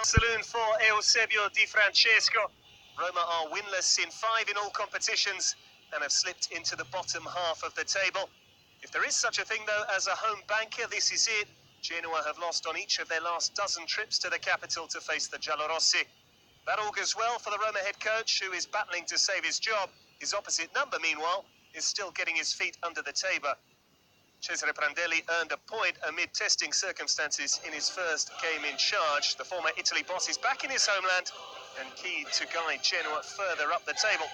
Saloon for Eusebio Di Francesco. Roma are winless in 5 in all competitions and have slipped into the bottom half of the table. If there is such a thing, though, as a home banker, this is it. Genoa have lost on each of their last dozen trips to the capital to face the Giallorossi. That augurs well for the Roma head coach, who is battling to save his job. His opposite number, meanwhile, is still getting his feet under the table. Cesare Prandelli earned a point amid testing circumstances in his first game in charge. The former Italy boss is back in his homeland and key to guide Genoa further up the table.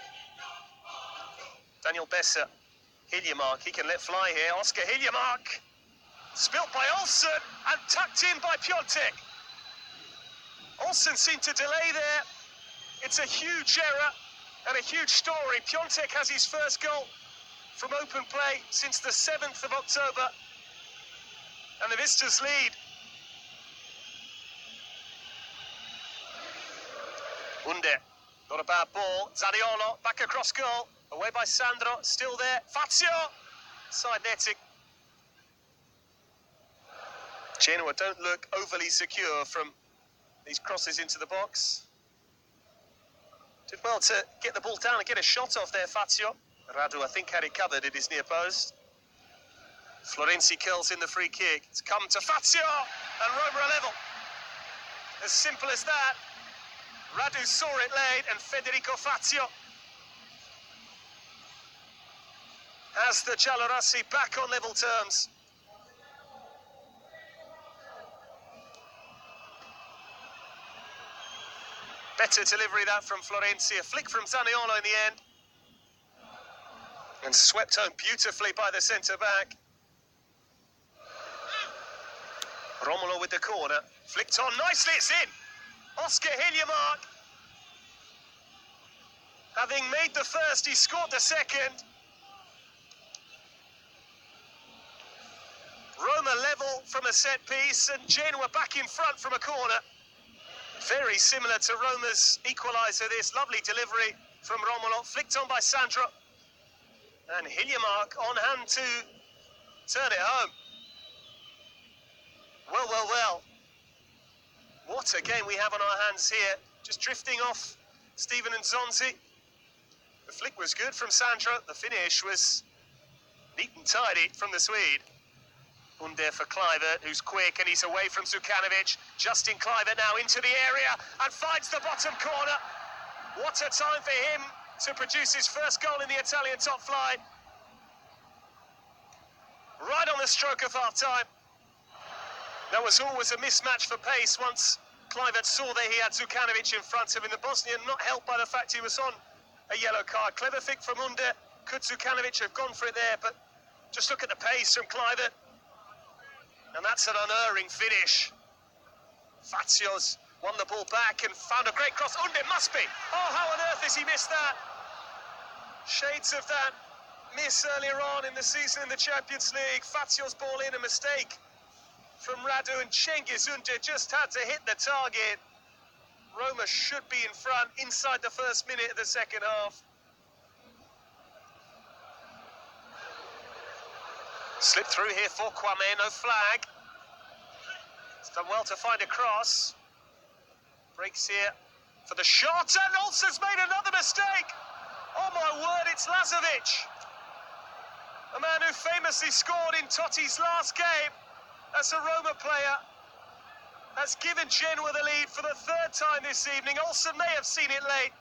Daniel Besser, Hiljemark, he can let fly here. Oscar Hiljemark, spilt by Olsen and tucked in by Piontek. Olsen seemed to delay there. It's a huge error and a huge story. Piontek has his first goal from open play since the 7th of October, and the Vistas lead. Unde, not a bad ball. Zaniolo, back across goal, away by Sandro, still there. Fazio, side netting. Genoa don't look overly secure from these crosses into the box. Did well to get the ball down and get a shot off there, Fazio. Radu, I think, had it covered at his near post. Florenzi curls in the free kick. It's come to Fazio, and Roma are level. As simple as that. Radu saw it late, and Federico Fazio has the Giallorossi back on level terms. Better delivery that from Florenzi. A flick from Zaniolo in the end. And swept home beautifully by the centre-back. Romulo with the corner. Flicked on nicely, it's in. Oscar Hiljemark. Having made the first, he scored the second. Roma level from a set piece and Genoa back in front from a corner. Very similar to Roma's equaliser, this lovely delivery from Romulo. Flicked on by Sandro. And Hiljemark on hand to turn it home. Well. What a game we have on our hands here. Just drifting off Steven and Zonzi. The flick was good from Sandro. The finish was neat and tidy from the Swede. Unde for Kluivert, who's quick, and he's away from Zukanovic. Justin Kluivert now into the area and finds the bottom corner. What a time for him to produce his first goal in the Italian top flight. Right on the stroke of half-time. There was always a mismatch for pace once Kluivert saw that he had Zukanovic in front of him. The Bosnian not helped by the fact he was on a yellow card. Clever flick from Unde. Could Zukanovic have gone for it there, but just look at the pace from Kluivert. And that's an unerring finish. Fazio's won the ball back and found a great cross. Unde must be. Oh, how on earth has he missed that? Shades of that miss earlier on in the season in the Champions League. Fazio's ball in, a mistake from Radu, and Cengiz Unde just had to hit the target. Roma should be in front inside the first minute of the second half. Slip through here for Kwame, no flag. It's done well to find a cross. Breaks here for the shot, and Olsen's made another mistake. Oh my word, it's Lazovic. A man who famously scored in Totti's last game as a Roma player has given Genoa the lead for the third time this evening. Olsen may have seen it late,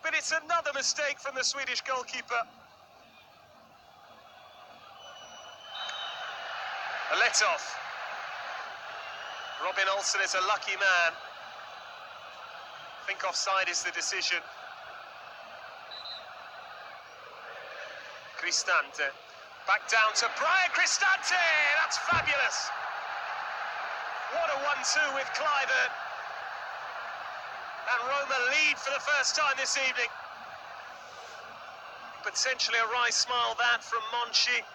but it's another mistake from the Swedish goalkeeper. A let-off. Robin Olsen is a lucky man. I think offside is the decision. Cristante. Back down to Brian Cristante. That's fabulous. What a 1-2 with Kluivert. And Roma lead for the first time this evening. Potentially a wry smile that from Monchi.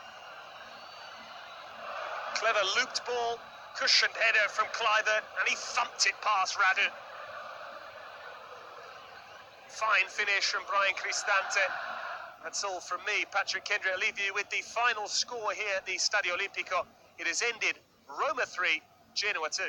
Clever looped ball, cushioned header from Kluivert, and he thumped it past Radu. Fine finish from Brian Cristante. That's all from me, Patrick Kendry. I'll leave you with the final score here at the Stadio Olimpico. It has ended Roma 3, Genoa 2.